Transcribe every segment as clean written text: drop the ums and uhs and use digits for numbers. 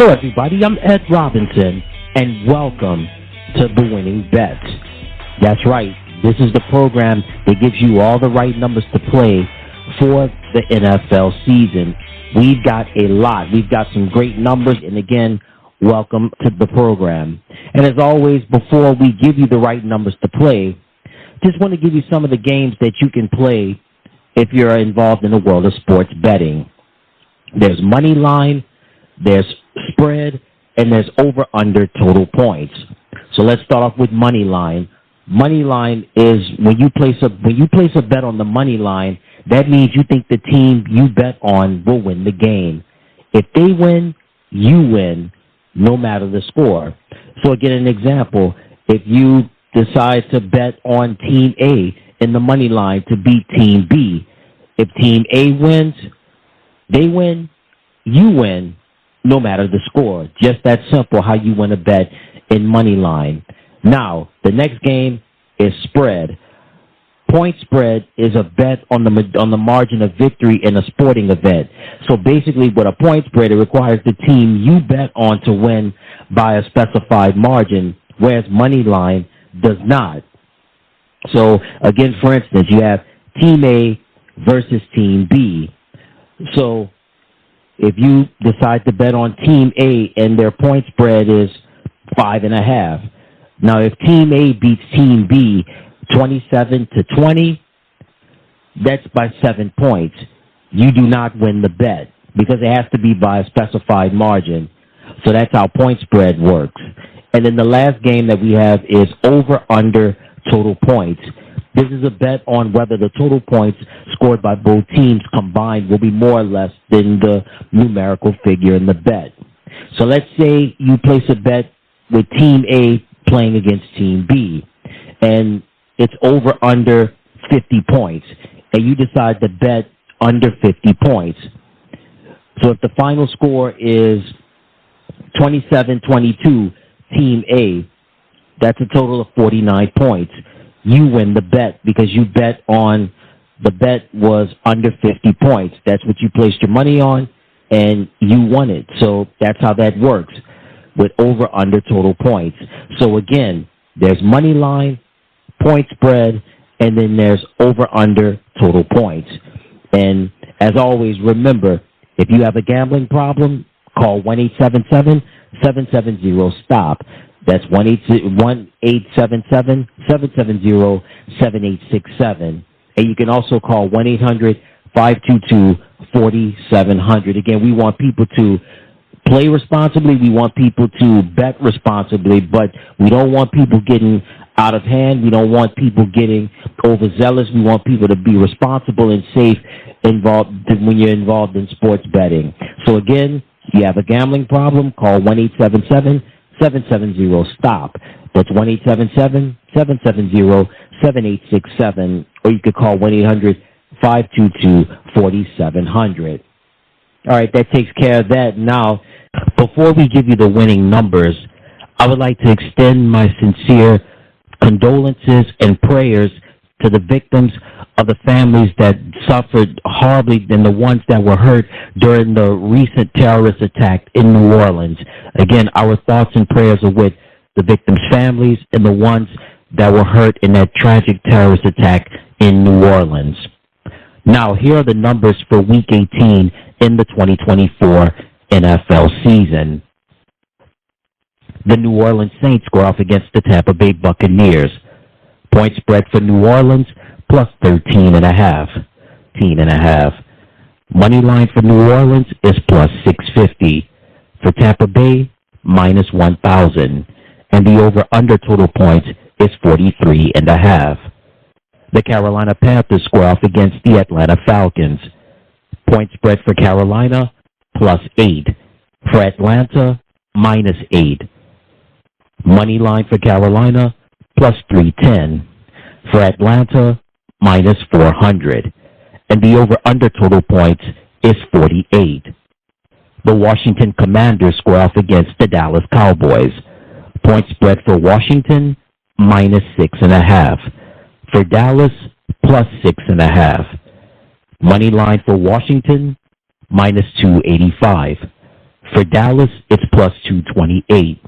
Hello, everybody. I'm Ed Robinson, and welcome to The Winning Bets. That's right. This is the program that gives you all the right numbers to play for the NFL season. We've got a lot. We've got some great numbers, and again, welcome to the program. And as always, before we give you the right numbers to play, just want to give you some of the games that you can play if you're involved in the world of sports betting. There's money line, there's spread, and there's over-under total points. So let's start off with money line. Money line is when you place a bet on the money line, that means you think the team you bet on will win the game. If they win, you win, no matter the score. So again, an example, if you decide to bet on Team A in the money line to beat Team B, if Team A wins, they win, you win, no matter the score. Just that simple how you win a bet in money line. Now, the next game is spread. Point spread is a bet on the margin of victory in a sporting event. So basically, with a point spread, it requires the team you bet on to win by a specified margin, whereas money line does not. So again, for instance, you have Team A versus Team B. So if you decide to bet on Team A and their point spread is 5.5. Now, if Team A beats Team B 27-20, that's by 7 points. You do not win the bet because it has to be by a specified margin. So that's how point spread works. And then the last game that we have is over-under total points. This is a bet on whether the total points scored by both teams combined will be more or less than the numerical figure in the bet. So let's say you place a bet with Team A playing against Team B, and it's over under 50 points, and you decide to bet under 50 points. So if the final score is 27-22, Team A, that's a total of 49 points. You win the bet because you bet on the bet was under 50 points. That's what you placed your money on, and you won it. So that's how that works with over-under total points. So again, there's money line, point spread, and then there's over-under total points. And as always, remember, if you have a gambling problem, call 1-877-770-STOP. That's 1-877-770-7867. And you can also call 1-800-522-4700. Again, we want people to play responsibly. We want people to bet responsibly, but we don't want people getting out of hand. We don't want people getting overzealous. We want people to be responsible and safe when you're involved in sports betting. So again, if you have a gambling problem, call 1-877-770-STOP. That's 1-877-770-7867, or you could call 1-800-522-4700. All right, that takes care of that. Now, before we give you the winning numbers, I would like to extend my sincere condolences and prayers to the victims of the families that suffered horribly and the ones that were hurt during the recent terrorist attack in New Orleans. Again, our thoughts and prayers are with the victims' families and the ones that were hurt in that tragic terrorist attack in New Orleans. Now, here are the numbers for Week 18 in the 2024 NFL season. The New Orleans Saints go off against the Tampa Bay Buccaneers. Point spread for New Orleans, plus 13.5. Money line for New Orleans is plus 650. For Tampa Bay, minus 1,000. And the over-under total points is 43.5. The Carolina Panthers square off against the Atlanta Falcons. Point spread for Carolina, plus 8. For Atlanta, minus 8. Money line for Carolina, plus 310. For Atlanta, minus 400. And the over-under total points is 48. The Washington Commanders square off against the Dallas Cowboys. Point spread for Washington, minus 6.5. For Dallas, plus 6.5. Money line for Washington, minus 285. For Dallas, it's plus 228.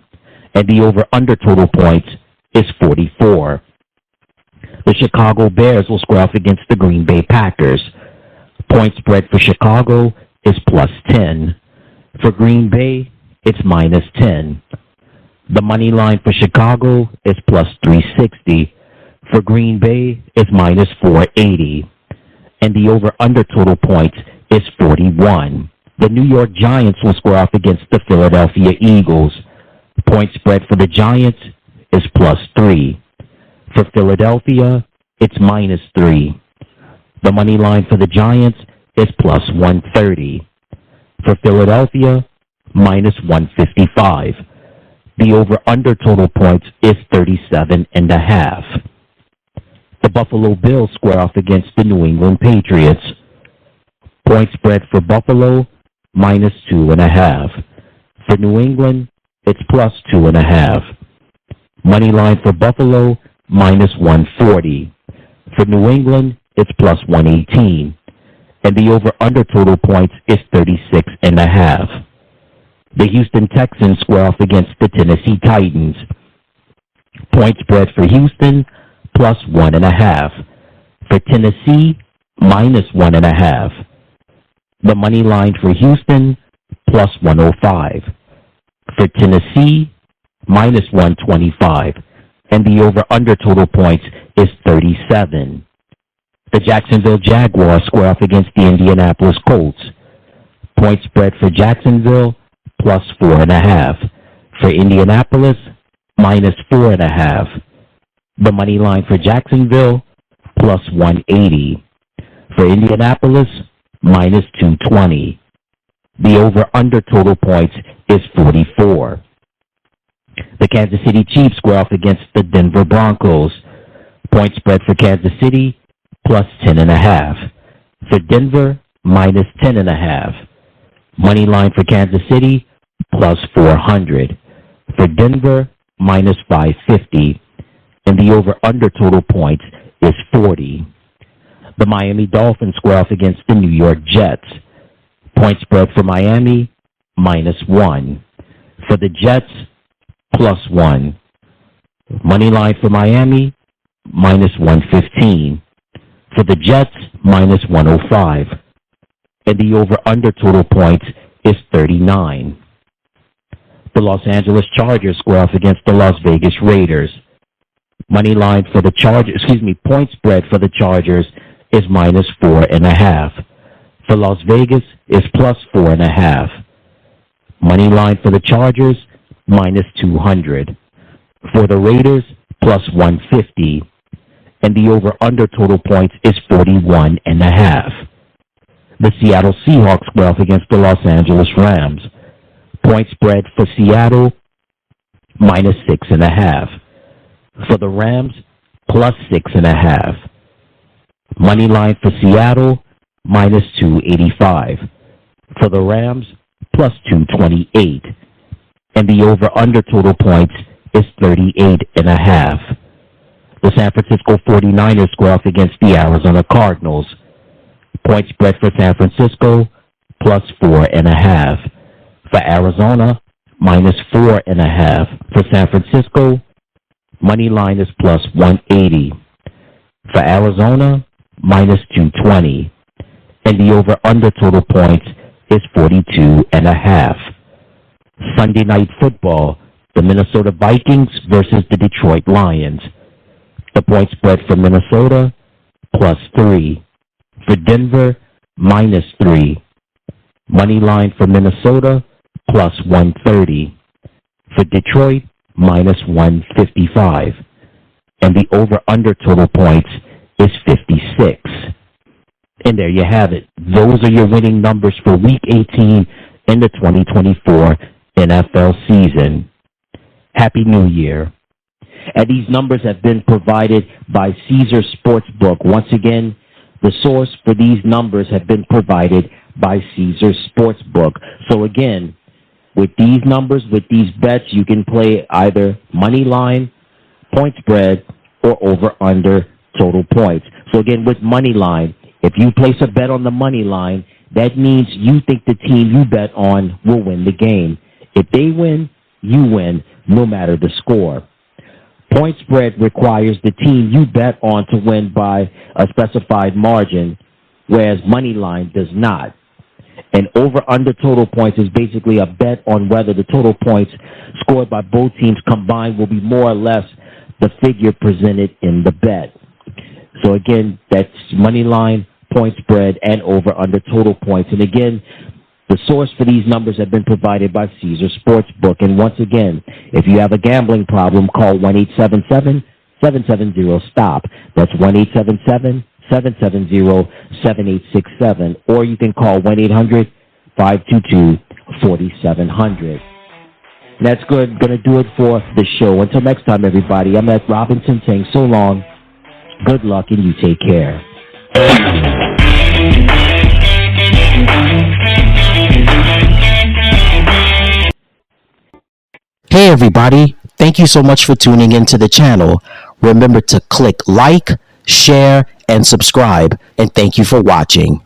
And the over-under total points is 44. The Chicago Bears will square off against the Green Bay Packers. Point spread for Chicago is plus 10. For Green Bay, it's minus 10. The money line for Chicago is plus 360. For Green Bay, it's minus 480. And the over-under total points is 41. The New York Giants will square off against the Philadelphia Eagles. Point spread for the Giants is plus 3. For Philadelphia, it's minus 3. The money line for the Giants is plus 130. For Philadelphia, minus 155. The over-under total points is 37.5. The Buffalo Bills square off against the New England Patriots. Point spread for Buffalo, minus 2.5. For New England, it's plus 2.5. Money line for Buffalo, minus 140. For New England, it's plus 118. And the over-under total points is 36.5. The Houston Texans square off against the Tennessee Titans. Point spread for Houston, plus 1.5. For Tennessee, minus 1.5. The money line for Houston, plus 105. For Tennessee, minus 125. And the over-under total points is 37. The Jacksonville Jaguars square off against the Indianapolis Colts. Point spread for Jacksonville, plus 4.5. For Indianapolis, minus 4.5. The money line for Jacksonville, plus 180. For Indianapolis, minus 220. The over-under total points is 44. The Kansas City Chiefs square off against the Denver Broncos. Point spread for Kansas City, plus 10.5. For Denver, minus 10.5. Money line for Kansas City, plus 400. For Denver, minus 550. And the over-under total points is 40. The Miami Dolphins square off against the New York Jets. Point spread for Miami, minus 1. For the Jets, plus 1. Money line for Miami, minus 115. For the Jets, minus 105. And the over-under total points is 39. The Los Angeles Chargers square off against the Las Vegas Raiders. Money line for the Chargers, point spread for the Chargers is minus 4.5. For Las Vegas is plus 4.5. Money line for the Chargers, minus 200. For the Raiders, plus 150. And the over-under total points is 41.5. The Seattle Seahawks square off against the Los Angeles Rams. Point spread for Seattle, minus 6.5. For the Rams, plus 6.5. Money line for Seattle, minus 285. For the Rams, plus 228. And the over-under total points is 38.5. The San Francisco 49ers square off against the Arizona Cardinals. Point spread for San Francisco, plus 4.5. For Arizona, minus 4.5. For San Francisco, money line is plus 180. For Arizona, minus 220. And the over-under total points is 42.5. Sunday Night Football, the Minnesota Vikings versus the Detroit Lions. The point spread for Minnesota, plus 3. For Denver, minus 3. Money line for Minnesota, plus 130. For Detroit, minus 155. And the over-under total points is 56. And there you have it. Those are your winning numbers for Week 18 in the 2024 NFL season. Happy New Year. And these numbers have been provided by Caesar Sportsbook. Once again, the source for these numbers have been provided by Caesar Sportsbook. So again, with these numbers, with these bets, you can play either money line, point spread, or over-under total points. So again, with money line, if you place a bet on the money line, that means you think the team you bet on will win the game. If they win, you win, no matter the score. Point spread requires the team you bet on to win by a specified margin, whereas money line does not. And over-under total points is basically a bet on whether the total points scored by both teams combined will be more or less the figure presented in the bet. So again, that's money line, point spread, and over-under total points. And again, the source for these numbers have been provided by Caesar Sportsbook. And once again, if you have a gambling problem, call 1-877-770-STOP. That's 1-877-770-7867. Or you can call 1-800-522-4700. That's good. Going to do it for the show. Until next time, everybody, I'm Ed Robinson saying so long, good luck, and you take care. Hey everybody, thank you so much for tuning into the channel. Remember to click like, share, and subscribe, and thank you for watching.